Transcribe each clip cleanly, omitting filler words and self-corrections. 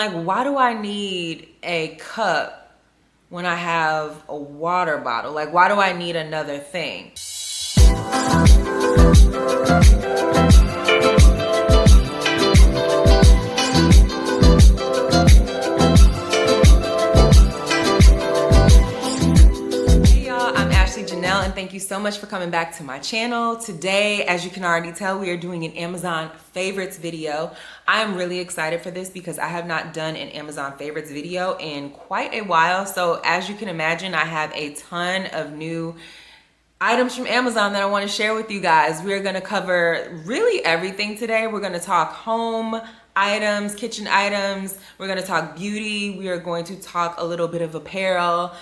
Like, why do I need a cup when I have a water bottle? Like, why do I need another thing? And thank you so much for coming back to my channel. Today, as you can already tell, we are doing an Amazon favorites video. I am really excited for this because I have not done an Amazon favorites video in quite a while. So as you can imagine, I have a ton of new items from Amazon that I want to share with you guys. We're going to cover really everything today. We're going to talk home items, kitchen items. We're going to talk beauty. We are going to talk a little bit of apparel,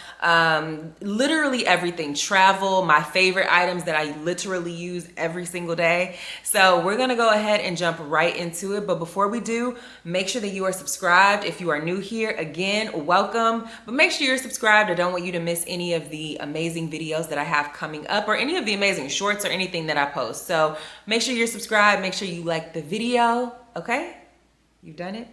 literally everything, travel, my favorite items that I literally use every single day. So we're going to go ahead and jump right into it. But before we do, make sure that you are subscribed. If you are new here, again, welcome. But make sure you're subscribed. I don't want you to miss any of the amazing videos that I have coming up or any of the amazing shorts or anything that I post. So make sure you're subscribed. Make sure you like the video. Okay? You've done it?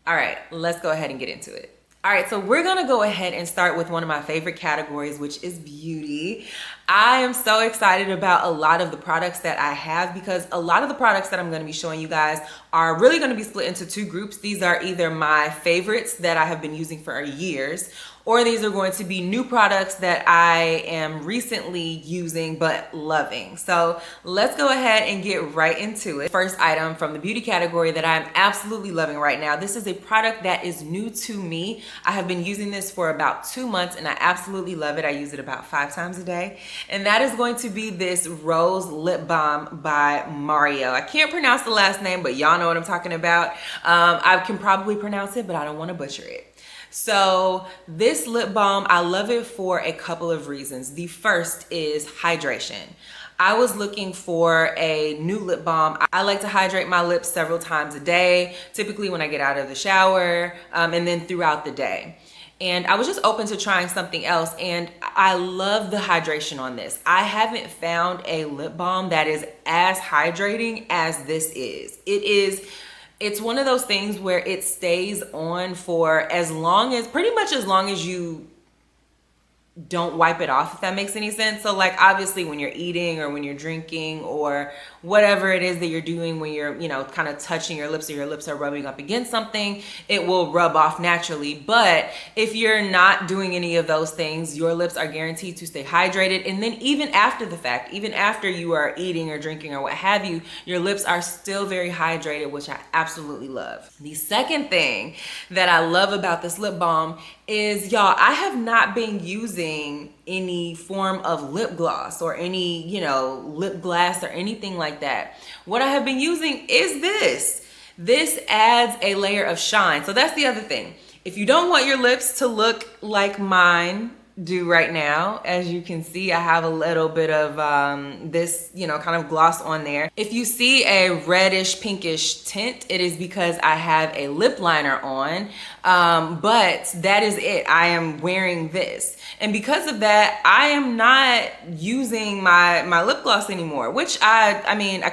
All right, let's go ahead and get into it. All right, so we're gonna go ahead and start with one of my favorite categories, which is beauty. I am so excited about a lot of the products that I have because a lot of the products that I'm gonna be showing you guys are really gonna be split into two groups. These are either my favorites that I have been using for years, or these are going to be new products that I am recently using but loving. So let's go ahead and get right into it. First item from the beauty category that I'm absolutely loving right now. This is a product that is new to me. I have been using this for about 2 months and I absolutely love it. I use it about 5 times a day. And that is going to be this Rose Lip Balm by Mario. I can't pronounce the last name, but y'all know what I'm talking about. I can probably pronounce it, but I don't want to butcher it. So this lip balm, I love it for a couple of reasons. The first is hydration. I was looking for a new lip balm. I like to hydrate my lips several times a day, typically when I get out of the shower, and then throughout the day. And I was just open to trying something else, and I love the hydration on this. I haven't found a lip balm that is as hydrating as this is. It's one of those things where it stays on for pretty much as long as you don't wipe it off, if that makes any sense. So like obviously when you're eating or when you're drinking or whatever it is that you're doing when you're, kind of touching your lips or your lips are rubbing up against something, it will rub off naturally. But if you're not doing any of those things, your lips are guaranteed to stay hydrated. And then even after the fact, even after you are eating or drinking or what have you, your lips are still very hydrated, which I absolutely love. The second thing that I love about this lip balm is, y'all, I have not been using any form of lip gloss or any, lip glass or anything like that. What I have been using is this. This adds a layer of shine. So that's the other thing. If you don't want your lips to look like mine do right now, as you can see, I have a little bit of this, kind of gloss on there. If you see a reddish pinkish tint, it is because I have a lip liner on, but that is it. I am wearing this. And because of that, I am not using my lip gloss anymore, which I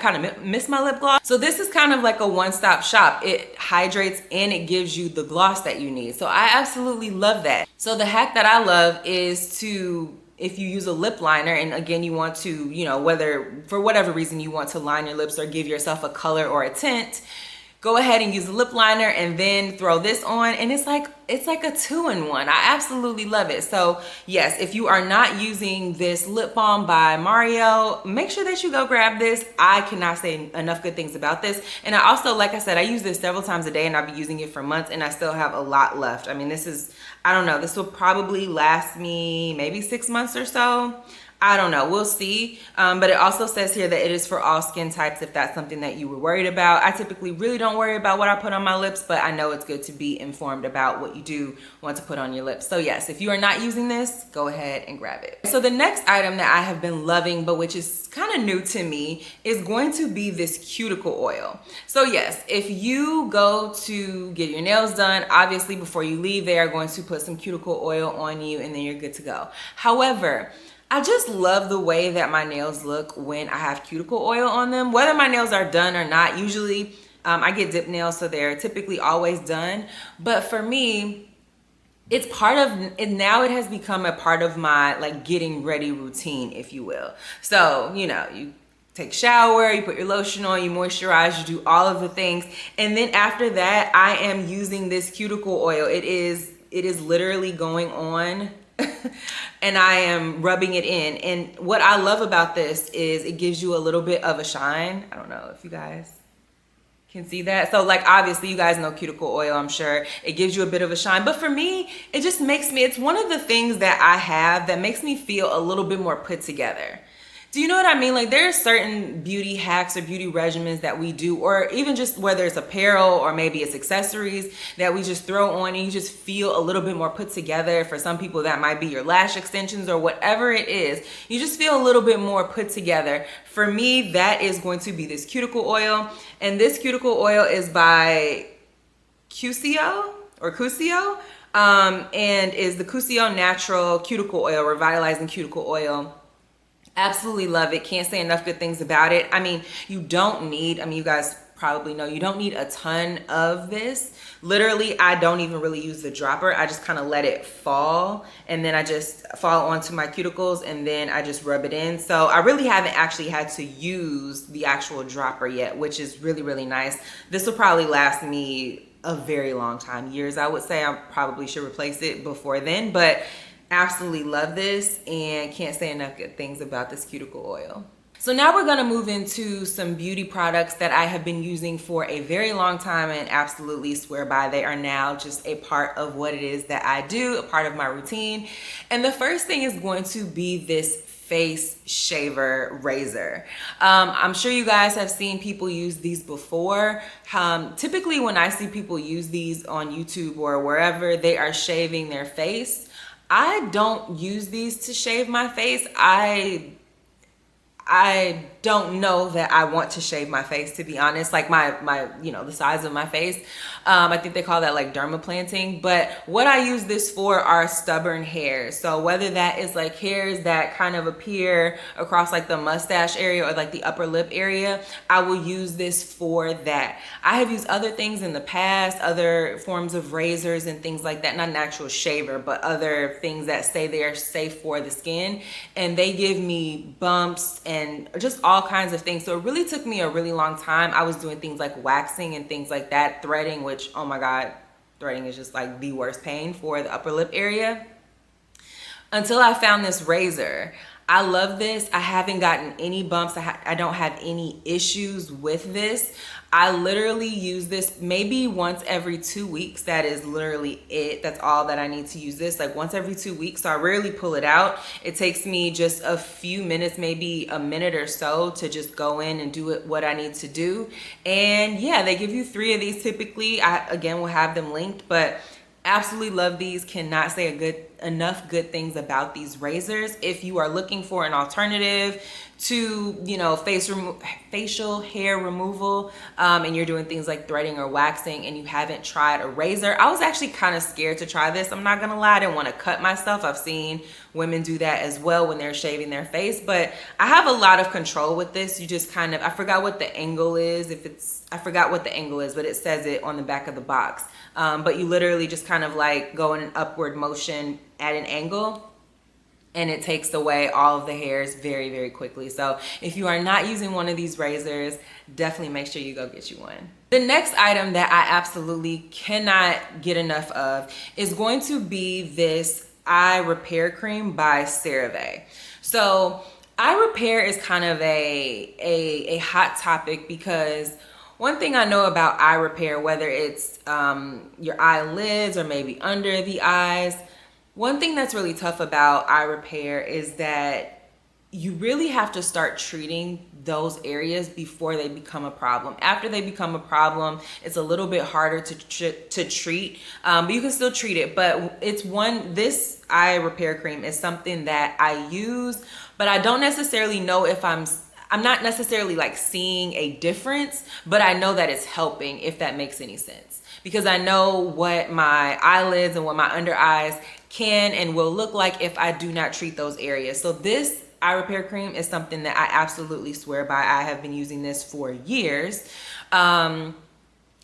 kind of miss my lip gloss. So this is kind of like a one-stop shop. It hydrates and it gives you the gloss that you need. So I absolutely love that. So the hack that I love is to, if you use a lip liner and again, you want to, whether for whatever reason you want to line your lips or give yourself a color or a tint, go ahead and use a lip liner and then throw this on, and it's like a 2-in-1. I absolutely love it. So yes, if you are not using this lip balm by Mario, make sure that you go grab this. I cannot say enough good things about this. And I also, like I said, I use this several times a day and I've been using it for months and I still have a lot left. I mean, I don't know, this will probably last me maybe 6 months or so. I don't know, we'll see. But it also says here that it is for all skin types if that's something that you were worried about. I typically really don't worry about what I put on my lips, but I know it's good to be informed about what you do want to put on your lips. So yes, if you are not using this, go ahead and grab it. So the next item that I have been loving, but which is kind of new to me, is going to be this cuticle oil. So yes, if you go to get your nails done, obviously before you leave, they are going to put some cuticle oil on you and then you're good to go. However, I just love the way that my nails look when I have cuticle oil on them. Whether my nails are done or not, usually I get dip nails, so they're typically always done. But for me, it's part of it now. It has become a part of my like getting ready routine, if you will. So, you know, you take a shower, you put your lotion on, you moisturize, you do all of the things. And then after that, I am using this cuticle oil. It is literally going on and I am rubbing it in. And what I love about this is it gives you a little bit of a shine. I don't know if you guys can see that. So like obviously you guys know cuticle oil, I'm sure. It gives you a bit of a shine. But for me, it just makes me, it's one of the things that I have that makes me feel a little bit more put together. Do you know what I mean? Like there are certain beauty hacks or beauty regimens that we do, or even just whether it's apparel or maybe it's accessories that we just throw on and you just feel a little bit more put together. For some people that might be your lash extensions or whatever it is. You just feel a little bit more put together. For me, that is going to be this cuticle oil. And this cuticle oil is by 𝐥𝐢𝐤𝐞 or 𝐜𝐡𝐢𝐤𝐞, and is the 𝐜𝐡𝐢𝐤 Natural Cuticle Oil, Revitalizing Cuticle Oil. Absolutely love it. Can't say enough good things about it. I mean, you don't need, I mean, you guys probably know, you don't need a ton of this. Literally, I don't even really use the dropper. I just kind of let it fall, and then I just fall onto my cuticles, and then I just rub it in. So I really haven't actually had to use the actual dropper yet, which is really, really nice. This will probably last me a very long time, years, I would say. I probably should replace it before then, but absolutely love this and can't say enough good things about this cuticle oil. So now we're gonna move into some beauty products that I have been using for a very long time and absolutely swear by. They are now just a part of what it is that I do, a part of my routine. And the first thing is going to be this face shaver razor. I'm sure you guys have seen people use these before. Typically when I see people use these on YouTube or wherever, they are shaving their face. I don't use these to shave my face. I don't know that I want to shave my face, to be honest. Like my you know, the size of my face. I think they call that like dermaplanting. But what I use this for are stubborn hairs. So whether that is like hairs that kind of appear across like the mustache area or like the upper lip area, I will use this for that. I have used other things in the past, other forms of razors and things like that. Not an actual shaver, but other things that say they are safe for the skin. And they give me bumps and just all kinds of things. So it really took me a really long time. I was doing things like waxing and things like that, threading, which, oh my God, threading is just like the worst pain for the upper lip area, until I found this razor. I love this. I haven't gotten any bumps. I don't have any issues with this. I literally use this maybe once every 2 weeks. That is literally it. That's all that I need to use this, like once every 2 weeks. So I rarely pull it out. It takes me just a few minutes, maybe a minute or so, to just go in and do what I need to do. And yeah, they give you 3 of these typically. I, again, will have them linked, but absolutely love these. Cannot say enough good things about these razors. If you are looking for an alternative to, you know, facial hair removal, and you're doing things like threading or waxing and you haven't tried a razor, I was actually kind of scared to try this. I'm not gonna lie, I didn't want to cut myself. I've seen women do that as well when they're shaving their face, but I have a lot of control with this. You just kind of, I forgot what the angle is. I forgot what the angle is, but it says it on the back of the box. But you literally just kind of like go in an upward motion at an angle, and it takes away all of the hairs very, very quickly. So if you are not using one of these razors, definitely make sure you go get you one. The next item that I absolutely cannot get enough of is going to be this eye repair cream by CeraVe. So eye repair is kind of a hot topic, because one thing I know about eye repair, whether it's your eyelids or maybe under the eyes, one thing that's really tough about eye repair is that you really have to start treating those areas before they become a problem. After they become a problem, it's a little bit harder to treat, but you can still treat it. But this eye repair cream is something that I use, but I don't necessarily know if I'm not necessarily like seeing a difference, but I know that it's helping, if that makes any sense. Because I know what my eyelids and what my under eyes can and will look like if I do not treat those areas. So this eye repair cream is something that I absolutely swear by. I have been using this for years.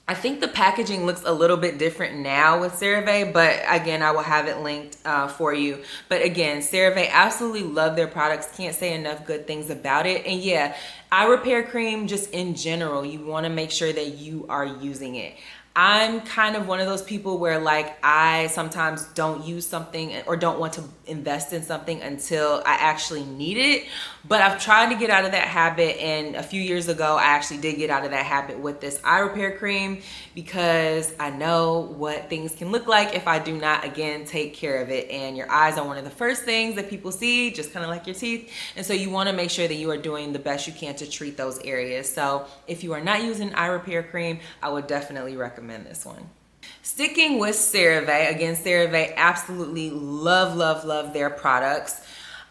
I think the packaging looks a little bit different now with CeraVe, but again, I will have it linked for you. But again, CeraVe, absolutely love their products. Can't say enough good things about it. And yeah, eye repair cream, just in general, you want to make sure that you are using it. I'm kind of one of those people where like I sometimes don't use something or don't want to invest in something until I actually need it. But I've tried to get out of that habit, and a few years ago I actually did get out of that habit with this eye repair cream because I know what things can look like if I do not, again, take care of it. And your eyes are one of the first things that people see, just kind of like your teeth. And so you want to make sure that you are doing the best you can to treat those areas. So if you are not using eye repair cream, I would definitely recommend this one. Sticking with CeraVe, again, CeraVe, absolutely love their products.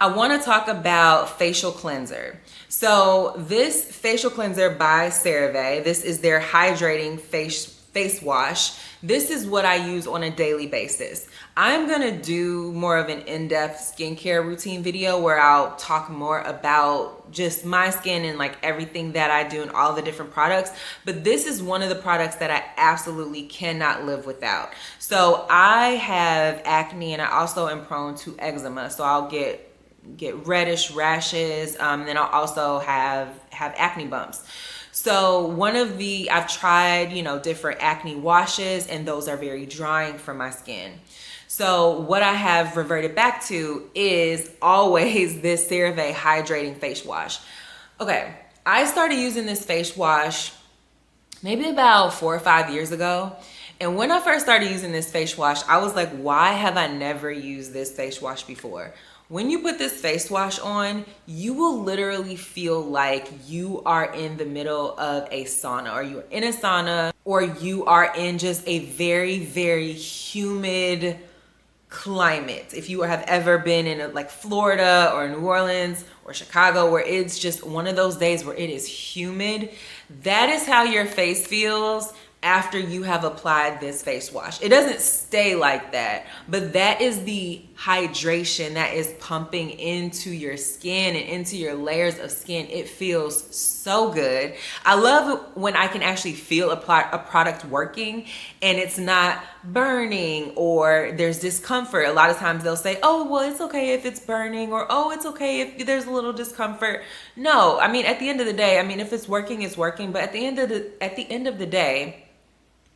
I want to talk about facial cleanser. So this facial cleanser by CeraVe, this is their hydrating face wash. This is what I use on a daily basis. I'm gonna do more of an in-depth skincare routine video where I'll talk more about just my skin and like everything that I do and all the different products. But this is one of the products that I absolutely cannot live without. So I have acne, and I also am prone to eczema. So I'll get reddish rashes, and then I'll also have acne bumps. So I've tried, different acne washes, and those are very drying for my skin. So what I have reverted back to is always this CeraVe hydrating face wash. Okay, I started using this face wash maybe about 4 or 5 years ago. And when I first started using this face wash, I was like, why have I never used this face wash before? When you put this face wash on, you will literally feel like you are in the middle of a sauna, or you're in a sauna, or you are in just a very, very humid climate. If you have ever been in like Florida or New Orleans or Chicago, where it's just one of those days where it is humid, that is how your face feels after you have applied this face wash. It doesn't stay like that, but that is the hydration that is pumping into your skin and into your layers of skin. It feels so good. I love when I can actually feel a product working and it's not burning or there's discomfort. A lot of times they'll say, oh, well, it's okay if it's burning, or oh, it's okay if there's a little discomfort. No, I mean, at the end of the day, I mean, if it's working, it's working. But at the end of the day,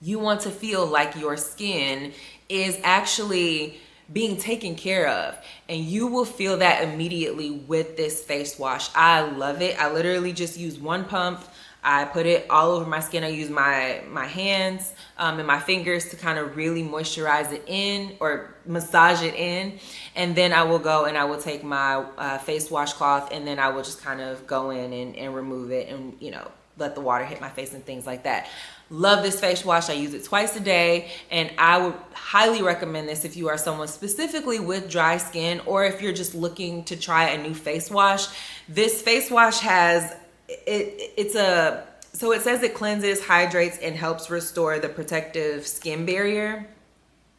you want to feel like your skin is actually being taken care of, and you will feel that immediately with this face wash. I love it. I literally just use one pump. I put it all over my skin. I use my hands and my fingers to kind of really moisturize it in, or massage it in. And then I will go and I will take my face washcloth, and then I will just kind of go in and remove it, and let the water hit my face and things like that. Love this face wash. I use it twice a day, and I would highly recommend this if you are someone specifically with dry skin, or if you're just looking to try a new face wash. This face wash has, so it says it cleanses, hydrates, and helps restore the protective skin barrier.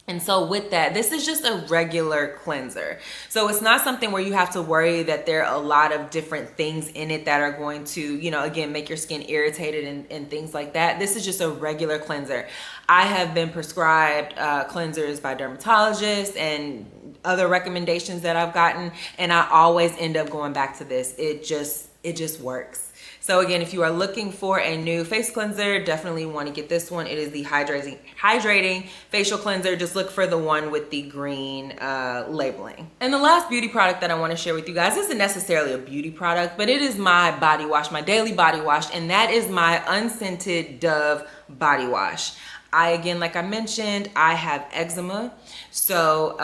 And so with that, this is just a regular cleanser. So it's not something where you have to worry that there are a lot of different things in it that are going to, again, make your skin irritated and things like that. This is just a regular cleanser. I have been prescribed cleansers by dermatologists and other recommendations that I've gotten, and I always end up going back to this. It just works. So again, if you are looking for a new face cleanser, definitely want to get this one. It is the hydrating facial cleanser. Just look for the one with the green labeling. And the last beauty product that I want to share with you guys isn't necessarily a beauty product, but it is my body wash, my daily body wash, and that is my unscented Dove body wash. Again, like I mentioned, I have eczema. So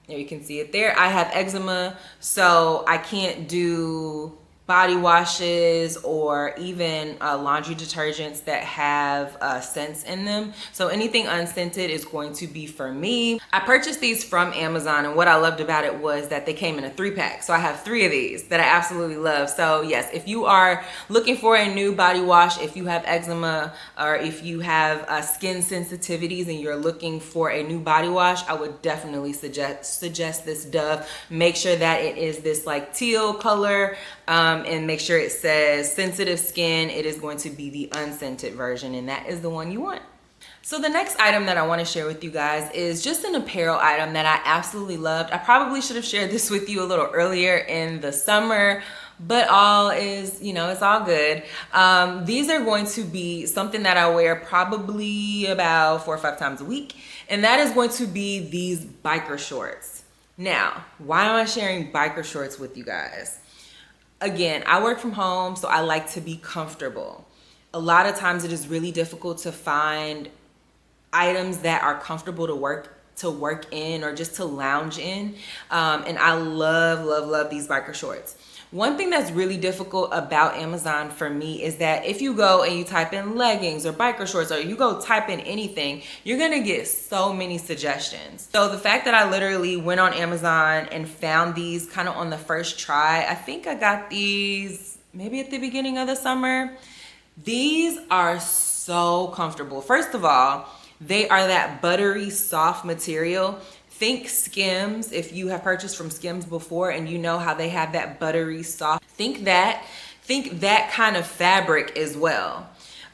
there you can see it there. I have eczema, so I can't do body washes or even laundry detergents that have scents in them. So anything unscented is going to be for me. I purchased these from Amazon, and what I loved about it was that they came in a 3-pack. So I have 3 of these that I absolutely love. So yes, if you are looking for a new body wash, if you have eczema, or if you have skin sensitivities and you're looking for a new body wash, I would definitely suggest this Dove. Make sure that it is this like teal color. and make sure it says sensitive skin. It is going to be the unscented version, and that is the one you want. So the next item that I want to share with you guys is just an apparel item that I absolutely loved. I probably should have shared this with you a little earlier in the summer, but all is, you know, it's all good. These are going to be something that I wear probably about 4 or 5 times a week, and that is going to be these biker shorts. Now, why am I sharing biker shorts with you guys? Again, I work from home, so I like to be comfortable. A lot of times it is really difficult to find items that are comfortable to work in or just to lounge in. And I love these biker shorts. One thing that's really difficult about Amazon for me is that if you go and you type in leggings or biker shorts, or you go type in anything, you're gonna get so many suggestions. So the fact that I literally went on Amazon and found these kind of on the first try, I think I got these maybe at the beginning of the summer. These are so comfortable. First of all, they are that buttery soft material. Think Skims. If you have purchased from Skims before and you know how they have that buttery soft, think that kind of fabric as well.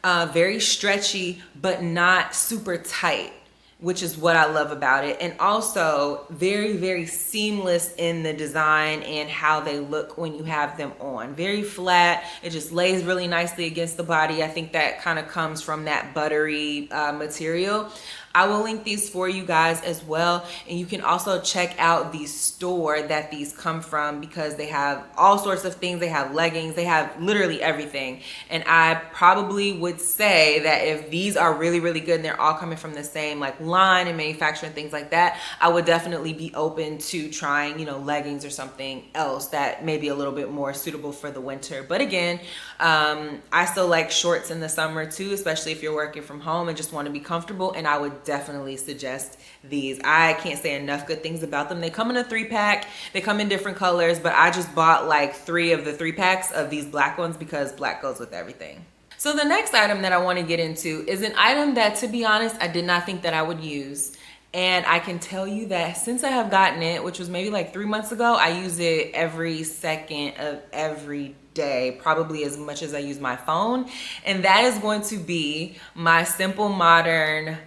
Very stretchy, but not super tight, which is what I love about it. And also very seamless in the design and how they look when you have them on. Very flat. It just lays really nicely against the body. I think that kind of comes from that buttery material. I will link these for you guys as well, and you can also check out the store that these come from because they have all sorts of things. They have leggings, they have literally everything. And I probably would say that if these are really good and they're all coming from the same like line and manufacturer and things like that, I would definitely be open to trying, you know, leggings or something else that may be a little bit more suitable for the winter. But again, I still like shorts in the summer too, especially if you're working from home and just want to be comfortable, and I would definitely suggest these. I can't say enough good things about them. They come in a 3-pack. They come in different colors, but I just bought like 3 of the 3-packs of these black ones because black goes with everything. So the next item that I want to get into is an item that, to be honest, I did not think that I would use. And I can tell you that since I have gotten it, which was maybe like 3 months ago, I use it every second of every day, probably as much as I use my phone. And that is going to be my Simple Modern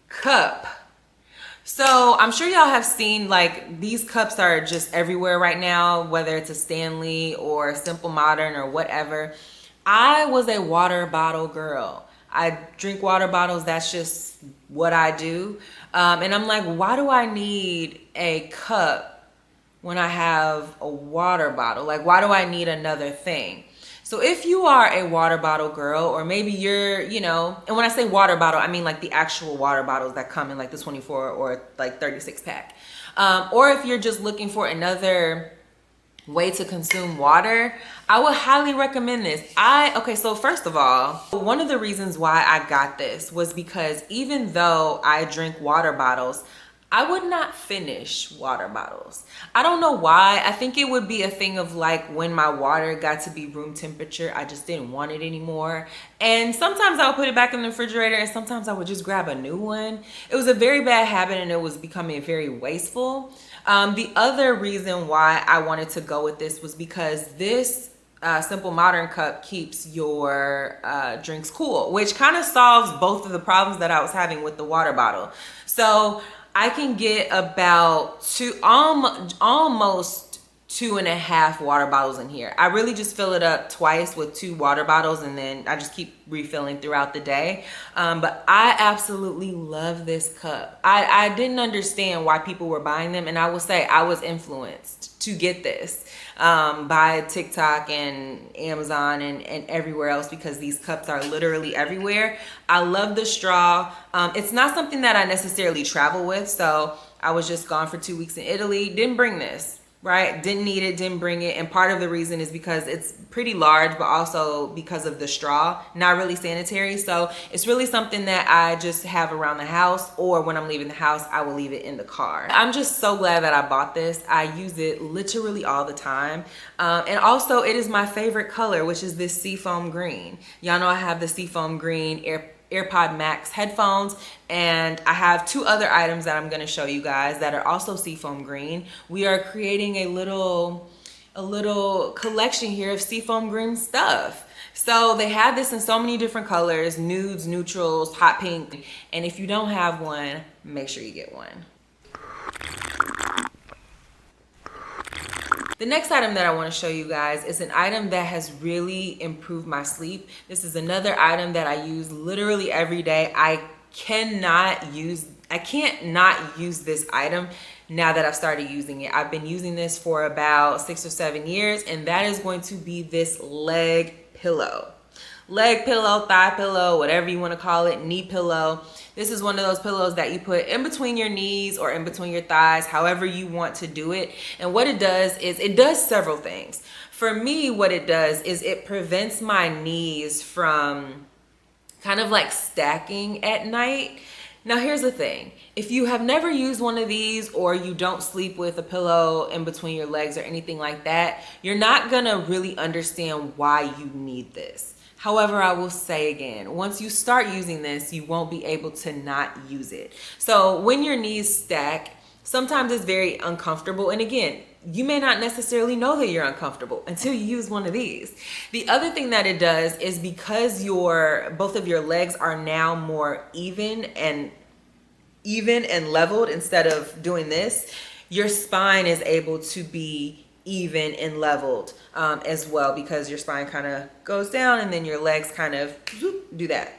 cup. So I'm sure y'all have seen, like, these cups are just everywhere right now, whether it's a Stanley or Simple Modern or whatever. I was a water bottle girl. I drink water bottles. That's just what I do. And I'm like, why do I need a cup when I have a water bottle? Like, why do I need another thing? So if you are a water bottle girl, or maybe you're, you know, and when I say water bottle, I mean like the actual water bottles that come in like the 24 or like 36-pack. Or if you're just looking for another way to consume water, I would highly recommend this. Okay, so first of all, one of the reasons why I got this was because even though I drink water bottles, I would not finish water bottles. I don't know why. I think it would be a thing of like when my water got to be room temperature, I just didn't want it anymore. And sometimes I would put it back in the refrigerator, and sometimes I would just grab a new one. It was a very bad habit, and it was becoming very wasteful. The other reason why I wanted to go with this was because this Simple Modern cup keeps your drinks cool, which kind of solves both of the problems that I was having with the water bottle. So I can get about almost 2.5 water bottles in here. I really just fill it up twice with 2 water bottles, and then I just keep refilling throughout the day. But I absolutely love this cup. I didn't understand why people were buying them, and I will say I was influenced to get this by TikTok and Amazon and everywhere else, because these cups are literally everywhere. I love the straw. It's not something that I necessarily travel with, so I was just gone for 2 weeks in Italy. Didn't bring this, right? Didn't need it, didn't bring it. And part of the reason is because it's pretty large, but also because of the straw, not really sanitary. So it's really something that I just have around the house, or when I'm leaving the house, I will leave it in the car. I'm just so glad that I bought this. I use it literally all the time. And also it is my favorite color, which is this seafoam green. Y'all know I have the seafoam green AirPod Max headphones, and I have 2 other items that I'm going to show you guys that are also seafoam green. We are creating a little a little collection here of seafoam green stuff. So they have this in so many different colors, nudes, neutrals, hot pink. And if you don't have one, make sure you get one. The next item that I want to show you guys is an item that has really improved my sleep. This is another item that I use literally every day. I can't not use this item now that I've started using it. I've been using this for about 6 or 7 years, and that is going to be this leg pillow. Leg pillow, thigh pillow, whatever you want to call it, knee pillow. This is one of those pillows that you put in between your knees or in between your thighs, however you want to do it. And what it does is it does several things. For me, what it does is it prevents my knees from kind of like stacking at night. Now, here's the thing. If you have never used one of these, or you don't sleep with a pillow in between your legs or anything like that, you're not gonna really understand why you need this. However, I will say again, once you start using this, you won't be able to not use it. So when your knees stack, sometimes it's very uncomfortable. And again, you may not necessarily know that you're uncomfortable until you use one of these. The other thing that it does is because both of your legs are now more even and leveled instead of doing this, your spine is able to be even and leveled as well, because your spine kind of goes down and then your legs kind of do that.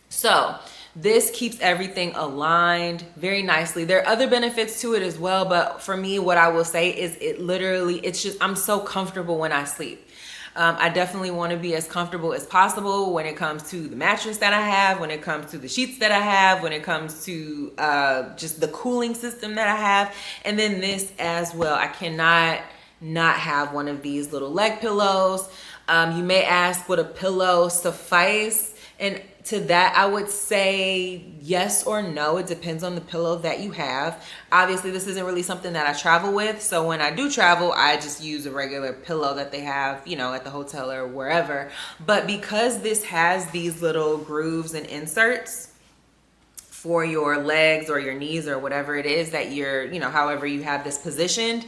So this keeps everything aligned very nicely. There are other benefits to it as well, but for me, what I will say is I'm so comfortable when I sleep. I definitely want to be as comfortable as possible when it comes to the mattress that I have, when it comes to the sheets that I have, when it comes to just the cooling system that I have. And then this as well. I cannot not have one of these little leg pillows. You may ask, would a pillow suffice? And to that, I would say yes or no. It depends on the pillow that you have. Obviously, this isn't really something that I travel with. So when I do travel, I just use a regular pillow that they have, you know, at the hotel or wherever. But because this has these little grooves and inserts for your legs or your knees or whatever it is that you're, you know, however you have this positioned,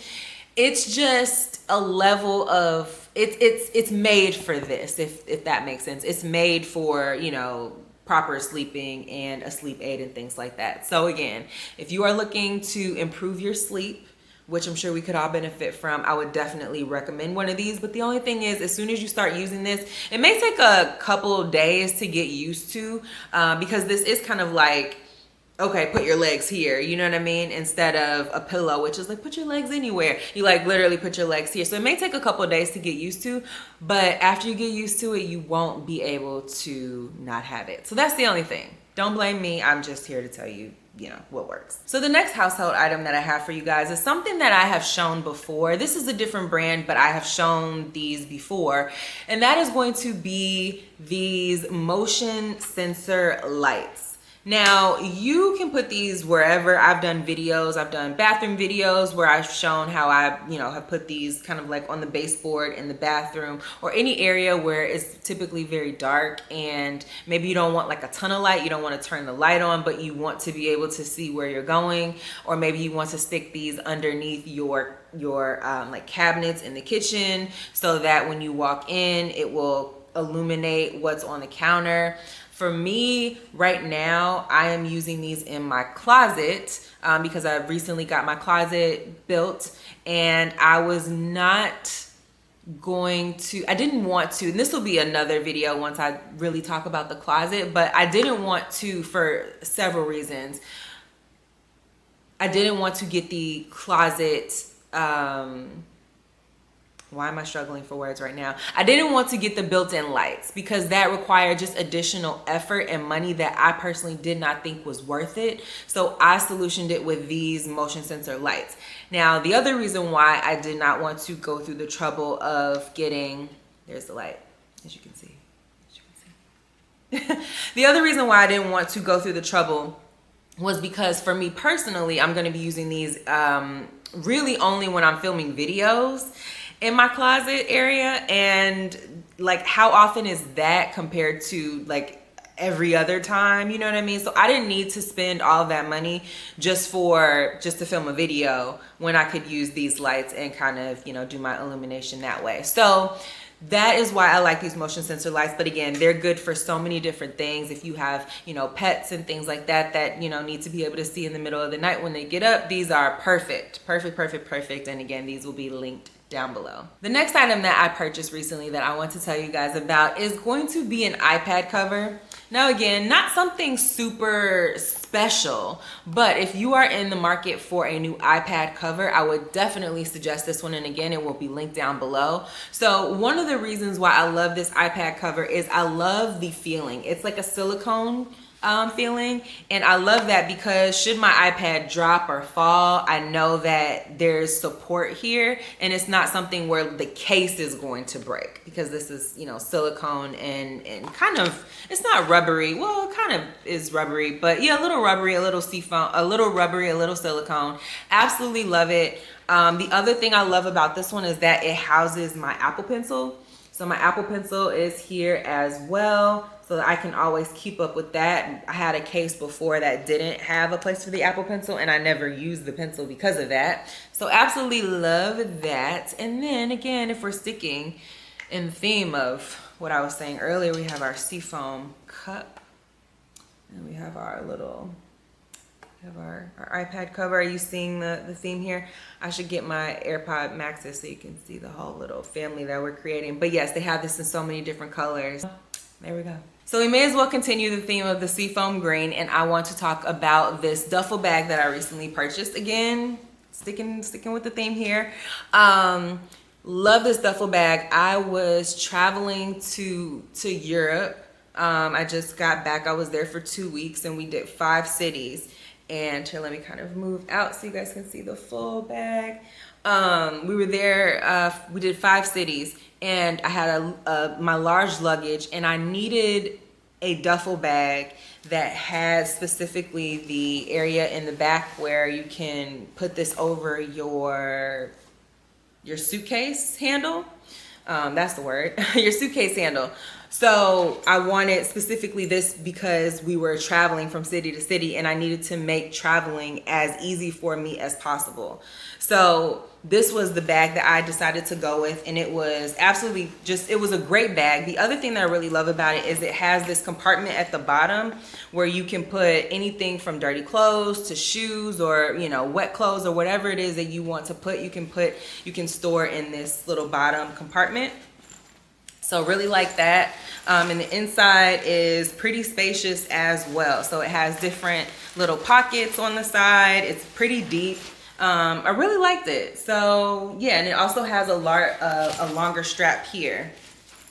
it's just a level of, it's made for this, if that makes sense. It's made for, you know, proper sleeping and a sleep aid and things like that. So again, if you are looking to improve your sleep, which I'm sure we could all benefit from, I would definitely recommend one of these. But the only thing is, as soon as you start using this, it may take a couple of days to get used to, because this is kind of like, okay, put your legs here, you know what I mean? Instead of a pillow, which is like, put your legs anywhere. You like literally put your legs here. So it may take a couple of days to get used to, but after you get used to it, you won't be able to not have it. So that's the only thing. Don't blame me. I'm just here to tell you, you know, what works. So the next household item that I have for you guys is something that I have shown before. This is a different brand, but I have shown these before. And that is going to be these motion sensor lights. Now, you can put these wherever. I've done videos, I've done bathroom videos where I've shown how I, you know, have put these kind of like on the baseboard in the bathroom or any area where it's typically very dark and maybe you don't want like a ton of light, you don't want to turn the light on, but you want to be able to see where you're going, or maybe you want to stick these underneath your like cabinets in the kitchen so that when you walk in, it will illuminate what's on the counter. For me, right now, I am using these in my closet because I recently got my closet built, and I was not going to, I didn't want to, and this will be another video once I really talk about the closet, but I didn't want to for several reasons. I didn't want to get the closet, why am I struggling for words right now? I didn't want to get the built-in lights because that required just additional effort and money that I personally did not think was worth it. So I solutioned it with these motion sensor lights. Now, the other reason why I did not want to go through the trouble of getting, there's the light, as you can see. The other reason why I didn't want to go through the trouble was because for me personally, I'm going to be using these really only when I'm filming videos in my closet area. And like, how often is that compared to like every other time, you know what I mean? So I didn't need to spend all of that money just to film a video when I could use these lights and kind of, you know, do my illumination that way. So that is why I like these motion sensor lights. But again, they're good for so many different things. If you have, you know, pets and things like that that, you know, need to be able to see in the middle of the night when they get up, these are perfect. And again, these will be linked down below. The next item that I purchased recently that I want to tell you guys about is going to be an iPad cover. Now again, not something super special, but if you are in the market for a new iPad cover, I would definitely suggest this one. And again, it will be linked down below. So one of the reasons why I love this iPad cover is I love the feeling. It's like a silicone feeling, and I love that because should my iPad drop or fall, I know that there's support here, and it's not something where the case is going to break, because this is, you know, silicone and kind of, it's not rubbery. Well, it kind of is rubbery, but yeah, a little rubbery, a little seafoam, a little rubbery, a little silicone. Absolutely love it. The other thing I love about this one is that it houses my Apple Pencil. So my Apple Pencil is here as well, so that I can always keep up with that. I had a case before that didn't have a place for the Apple Pencil, and I never used the pencil because of that. So absolutely love that. And then again, if we're sticking in the theme of what I was saying earlier, we have our seafoam cup, and we have our little, our iPad cover. Are you seeing the theme here? I should get my AirPod Maxes so you can see the whole little family that we're creating. But yes, they have this in so many different colors. There we go. So we may as well continue the theme of the seafoam green, and I want to talk about this duffel bag that I recently purchased. Again, sticking with the theme here. Love this duffel bag. I was traveling to Europe. I just got back. I was there for 2 weeks, and we did 5 cities. And here, let me kind of move out so you guys can see the full bag. We were there, we did 5 cities, and I had my large luggage, and I needed a duffel bag that has specifically the area in the back where you can put this over your suitcase handle. That's the word, your suitcase handle. So I wanted specifically this because we were traveling from city to city, and I needed to make traveling as easy for me as possible. So this was the bag that I decided to go with, and it was absolutely it was a great bag. The other thing that I really love about it is it has this compartment at the bottom where you can put anything from dirty clothes to shoes, or, you know, wet clothes, or whatever it is that you want to put, you can store in this little bottom compartment. So really like that. And the inside is pretty spacious as well. So it has different little pockets on the side. It's pretty deep. I really liked it. So yeah, and it also has a longer strap here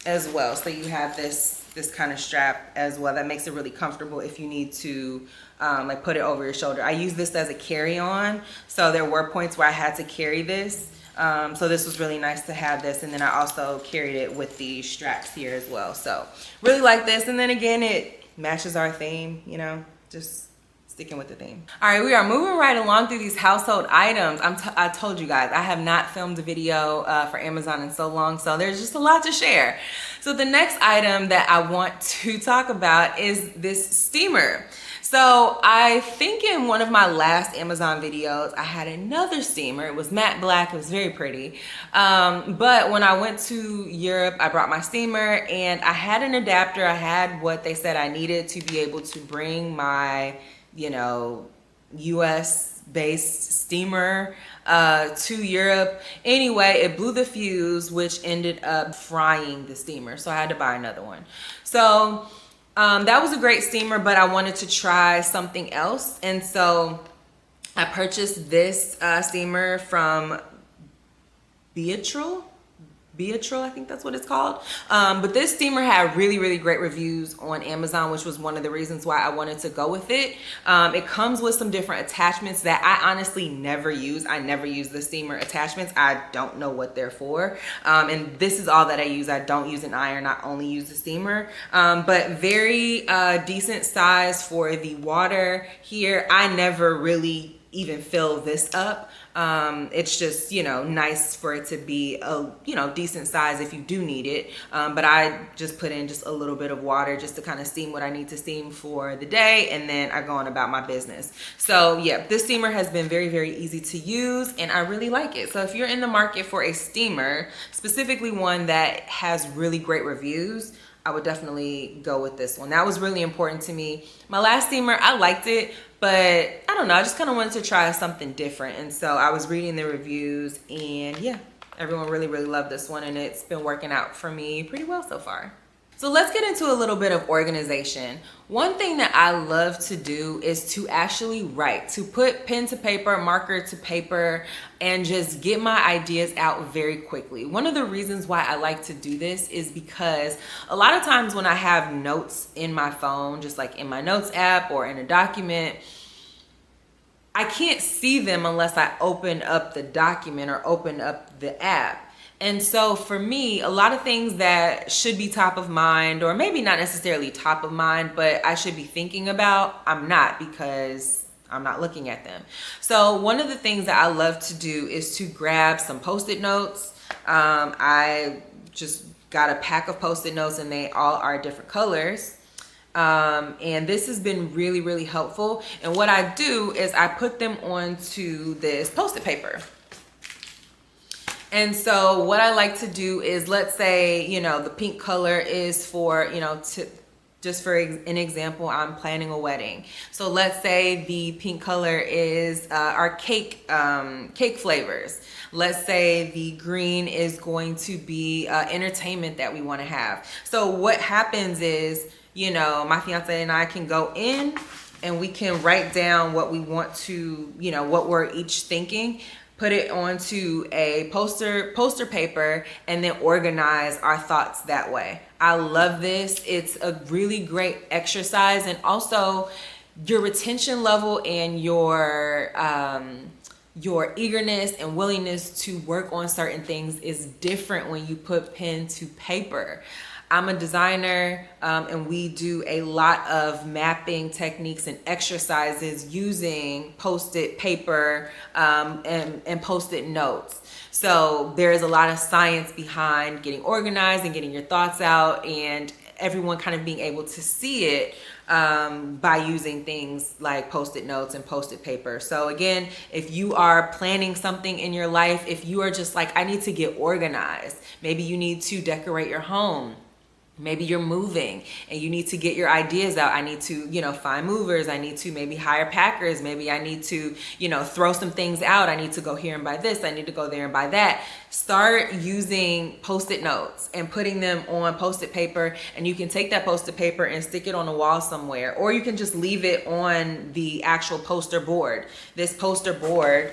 as well. So you have this kind of strap as well that makes it really comfortable if you need to like put it over your shoulder. I use this as a carry-on. So there were points where I had to carry this. So this was really nice to have this, and then I also carried it with the straps here as well. So really like this, and then again, it matches our theme, you know, just sticking with the theme. All right, we are moving right along through these household items. I told you guys, I have not filmed a video for Amazon in so long, so there's just a lot to share. So the next item that I want to talk about is this steamer. So I think in one of my last Amazon videos, I had another steamer. It was matte black, it was very pretty. But when I went to Europe, I brought my steamer, and I had an adapter. I had what they said I needed to be able to bring my, you know, US based steamer to Europe. Anyway, it blew the fuse, which ended up frying the steamer. So I had to buy another one. So that was a great steamer, but I wanted to try something else. And so I purchased this steamer from Beatrice, I think that's what it's called. But this steamer had really, really great reviews on Amazon, which was one of the reasons why I wanted to go with it. It comes with some different attachments that I honestly never use. I never use the steamer attachments. I don't know what they're for. And this is all that I use. I don't use an iron. I only use the steamer. But very decent size for the water here. I never really even fill this up. It's just, you know, nice for it to be a, you know, decent size if you do need it. But I just put in just a little bit of water just to kind of steam what I need to steam for the day, and then I go on about my business. So yeah, this steamer has been very, very easy to use, and I really like it. So if you're in the market for a steamer, specifically one that has really great reviews, I would definitely go with this one. That was really important to me. My last steamer, I liked it, but I don't know, I just kind of wanted to try something different. And so I was reading the reviews, and yeah, everyone really, really loved this one, and it's been working out for me pretty well so far. So let's get into a little bit of organization. One thing that I love to do is to actually write, to put pen to paper, marker to paper, and just get my ideas out very quickly. One of the reasons why I like to do this is because a lot of times when I have notes in my phone, just like in my notes app or in a document, I can't see them unless I open up the document or open up the app. And so for me, a lot of things that should be top of mind, or maybe not necessarily top of mind, but I should be thinking about, I'm not, because I'm not looking at them. So one of the things that I love to do is to grab some Post-it notes. I just got a pack of Post-it notes, and they all are different colors. And this has been really, really helpful. And what I do is I put them onto this Post-it paper. And so what I like to do is, let's say, you know, the pink color is for, you know, just for an example, I'm planning a wedding. So let's say the pink color is our cake flavors. Let's say the green is going to be entertainment that we want to have. So what happens is, you know, my fiance and I can go in and we can write down what we want to, you know, what we're each thinking, put it onto a poster paper, and then organize our thoughts that way. I love this. It's a really great exercise, and also your retention level and your eagerness and willingness to work on certain things is different when you put pen to paper. I'm a designer, and we do a lot of mapping techniques and exercises using Post-it paper and Post-it notes. So there's a lot of science behind getting organized and getting your thoughts out, and everyone kind of being able to see it by using things like Post-it notes and Post-it paper. So again, if you are planning something in your life, if you are just like, I need to get organized, maybe you need to decorate your home. Maybe you're moving and you need to get your ideas out. I need to, you know, find movers. I need to maybe hire packers. Maybe I need to, you know, throw some things out. I need to go here and buy this. I need to go there and buy that. Start using Post-it notes and putting them on Post-it paper. And you can take that Post-it paper and stick it on a wall somewhere, or you can just leave it on the actual poster board. This poster board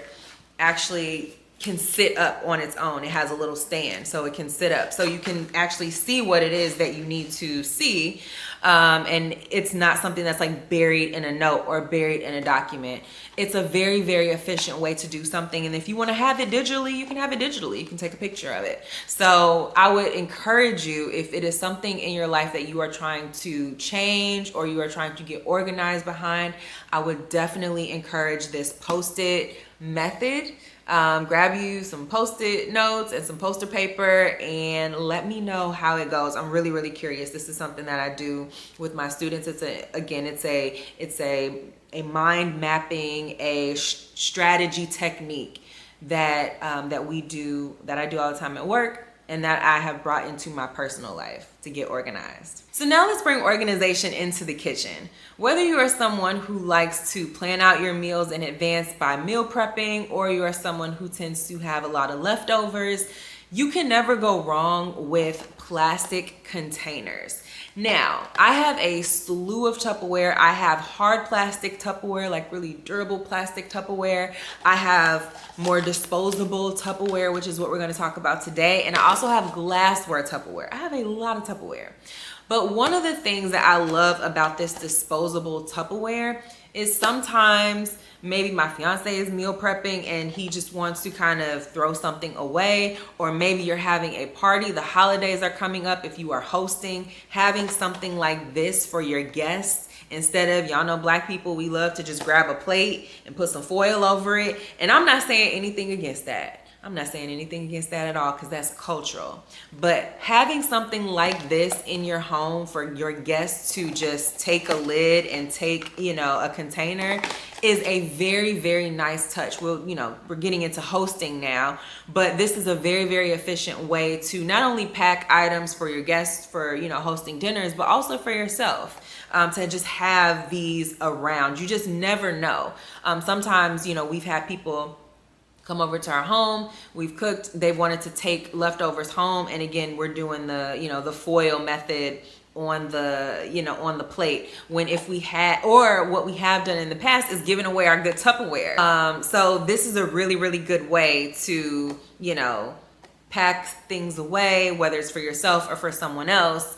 actually can sit up on its own. It has a little stand, so it can sit up. So you can actually see what it is that you need to see. And it's not something that's like buried in a note or buried in a document. It's a very, very efficient way to do something. And if you want to have it digitally, you can have it digitally. You can take a picture of it. So I would encourage you, if it is something in your life that you are trying to change or you are trying to get organized behind, I would definitely encourage this Post-it method. Grab you some Post-it notes and some poster paper and let me know how it goes. I'm really, really curious. This is something that I do with my students. It's a mind mapping, a strategy technique that I do all the time at work, and that I have brought into my personal life to get organized. So now let's bring organization into the kitchen. Whether you are someone who likes to plan out your meals in advance by meal prepping, or you are someone who tends to have a lot of leftovers, you can never go wrong with plastic containers. Now, I have a slew of Tupperware. I have hard plastic Tupperware, like really durable plastic Tupperware. I have more disposable Tupperware, which is what we're going to talk about today. And I also have glassware Tupperware. I have a lot of Tupperware. But one of the things that I love about this disposable Tupperware is sometimes maybe my fiance is meal prepping and he just wants to kind of throw something away, or maybe you're having a party, the holidays are coming up. If you are hosting, having something like this for your guests instead of, y'all know black people, we love to just grab a plate and put some foil over it. And I'm not saying anything against that. I'm not saying anything against that at all, because that's cultural. But having something like this in your home for your guests to just take a lid and take, you know, a container is a very, very nice touch. We'll, you know, we're getting into hosting now, but this is a very, very efficient way to not only pack items for your guests for, you know, hosting dinners, but also for yourself. To just have these around. You just never know. Sometimes, you know, we've had people come over to our home, we've cooked, they wanted to take leftovers home, and again, we're doing the, you know, the foil method on the, you know, on the plate, when if we had, or what we have done in the past is giving away our good Tupperware. So this is a really, really good way to, you know, pack things away, whether it's for yourself or for someone else.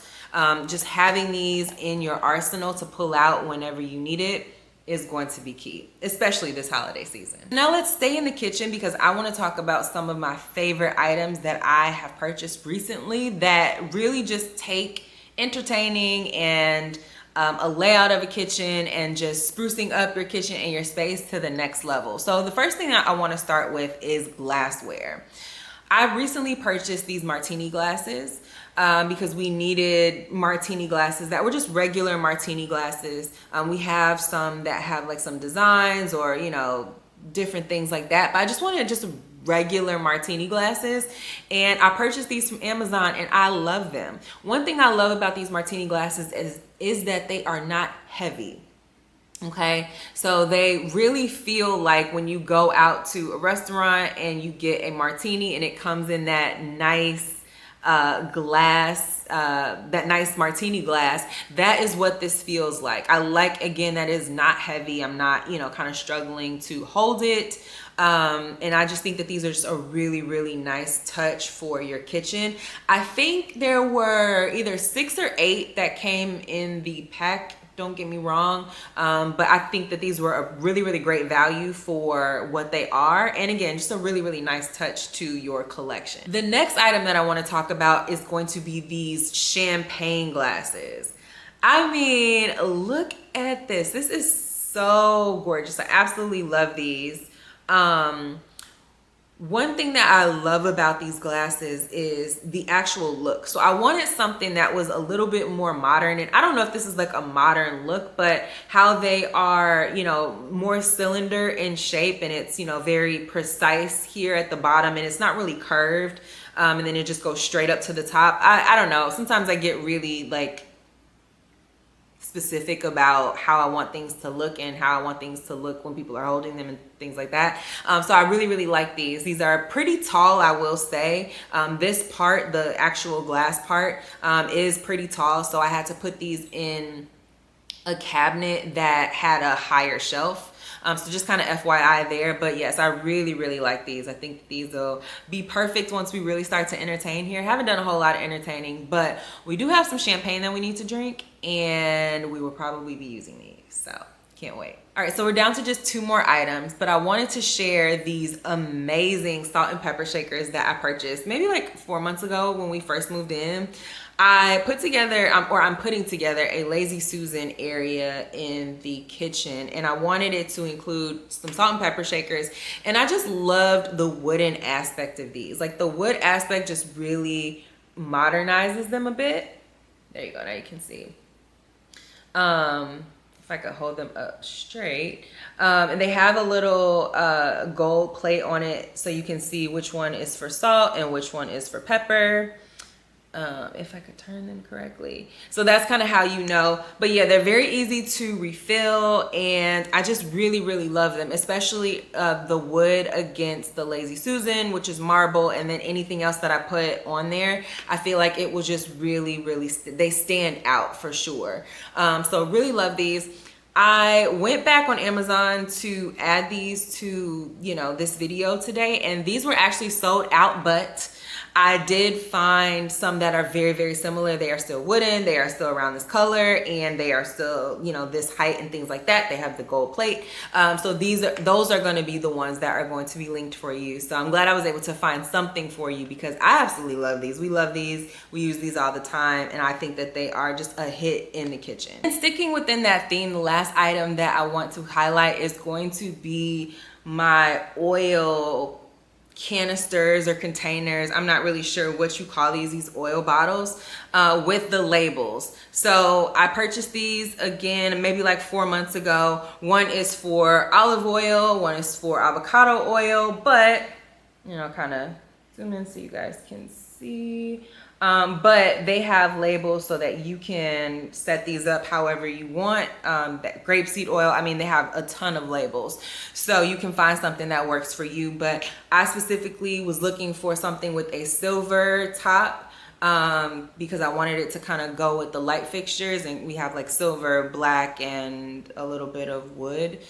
Just having these in your arsenal to pull out whenever you need it is going to be key, especially this holiday season. Now let's stay in the kitchen, because I want to talk about some of my favorite items that I have purchased recently that really just take entertaining and a layout of a kitchen and just sprucing up your kitchen and your space to the next level. So the first thing that I want to start with is glassware. I recently purchased these martini glasses because we needed martini glasses that were just regular martini glasses. We have some that have like some designs or, you know, different things like that, but I just wanted just regular martini glasses, and I purchased these from Amazon and I love them. One thing I love about these martini glasses is that they are not heavy. Okay, so they really feel like when you go out to a restaurant and you get a martini and it comes in that nice glass, that nice martini glass, that is what this feels like. I like, again, that is not heavy. I'm not, you know, kind of struggling to hold it. And I just think that these are just a really, really nice touch for your kitchen. I think there were either 6 or 8 that came in the pack. Don't get me wrong, but I think that these were a really, really great value for what they are. And again, just a really, really nice touch to your collection. The next item that I want to talk about is going to be these champagne glasses. I mean, look at this. This is so gorgeous. I absolutely love these. One thing that I love about these glasses is the actual look. So I wanted something that was a little bit more modern, and I don't know if this is like a modern look, but how they are, you know, more cylinder in shape, and it's, you know, very precise here at the bottom, and it's not really curved, and then it just goes straight up to the top. I don't know. Sometimes I get really like specific about how I want things to look and how I want things to look when people are holding them and things like that. So I really, really like these. These are pretty tall, I will say. This part, the actual glass part, is pretty tall. So I had to put these in a cabinet that had a higher shelf. So just kind of FYI there, but yes, I really, really like these. I think these will be perfect once we really start to entertain here. Haven't done a whole lot of entertaining, but we do have some champagne that we need to drink, and we will probably be using these, so can't wait. All right, so we're down to just 2 more items, but I wanted to share these amazing salt and pepper shakers that I purchased maybe like 4 months ago when we first moved in. I put together, or I'm putting together, a Lazy Susan area in the kitchen, and I wanted it to include some salt and pepper shakers, and I just loved the wooden aspect of these. Like, the wood aspect just really modernizes them a bit. There you go, now you can see. If I could hold them up straight. And they have a little gold plate on it, so you can see which one is for salt and which one is for pepper. If I could turn them correctly. So that's kind of how you know. But yeah, they're very easy to refill, and I just really, really love them, especially the wood against the Lazy Susan, which is marble, and then anything else that I put on there, I feel like it will just really, really, they stand out for sure. So really love these. I went back on Amazon to add these to, you know, this video today, and these were actually sold out, but I did find some that are very, very similar. They are still wooden, they are still around this color, and they are still, you know, this height and things like that. They have the gold plate. So those are going to be the ones that are going to be linked for you. So I'm glad I was able to find something for you because I absolutely love these. We love these. We use these all the time, and I think that they are just a hit in the kitchen. And sticking within that theme, the last item that I want to highlight is going to be my oil canisters or containers. I'm not really sure what you call these oil bottles with the labels. So I purchased these again maybe like 4 months ago. One is for olive oil, one is for avocado oil, but you know, kind of zoom in so you guys can see. But they have labels so that you can set these up however you want. That grapeseed oil, I mean, they have a ton of labels. So you can find something that works for you. But I specifically was looking for something with a silver top because I wanted it to kind of go with the light fixtures. And we have like silver, black, and a little bit of wood.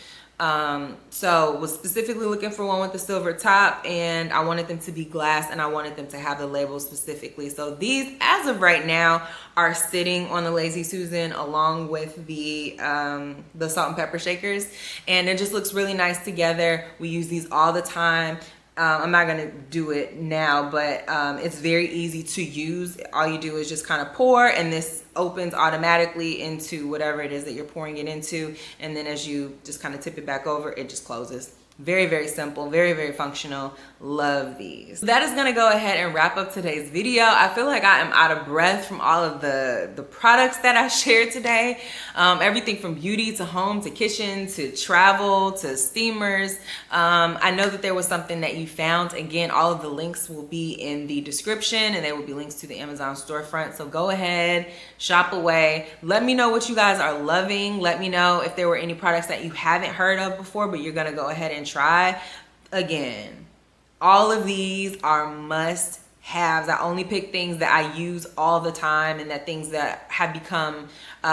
So was specifically looking for one with the silver top, and I wanted them to be glass, and I wanted them to have the label specifically. So these, as of right now, are sitting on the Lazy Susan along with the salt and pepper shakers, and it just looks really nice together. We use these all the time. I'm not gonna do it now, but it's very easy to use. All you do is just kind of pour, and this opens automatically into whatever it is that you're pouring it into, and then as you just kind of tip it back over, it just closes. Very, very simple, very, very functional. Love these. That is gonna go ahead and wrap up today's video. I feel like I am out of breath from all of the products that I shared today. Everything from beauty to home to kitchen to travel to steamers. I know that there was something that you found. Again, all of the links will be in the description, and there will be links to the Amazon storefront. So go ahead, shop away. Let me know what you guys are loving. Let me know if there were any products that you haven't heard of before, but you're gonna go ahead and try. Again, all of these are must-haves. I only pick things that I use all the time, and that things that have become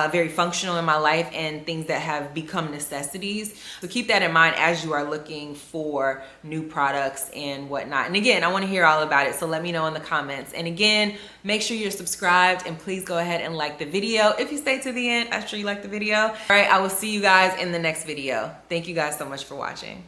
very functional in my life, and things that have become necessities. So keep that in mind as you are looking for new products and whatnot. And again, I want to hear all about it, so let me know in the comments. And again, make sure you're subscribed, and please go ahead and like the video. If you stay to the end, I'm sure you like the video. All right, I will see you guys in the next video. Thank you guys so much for watching.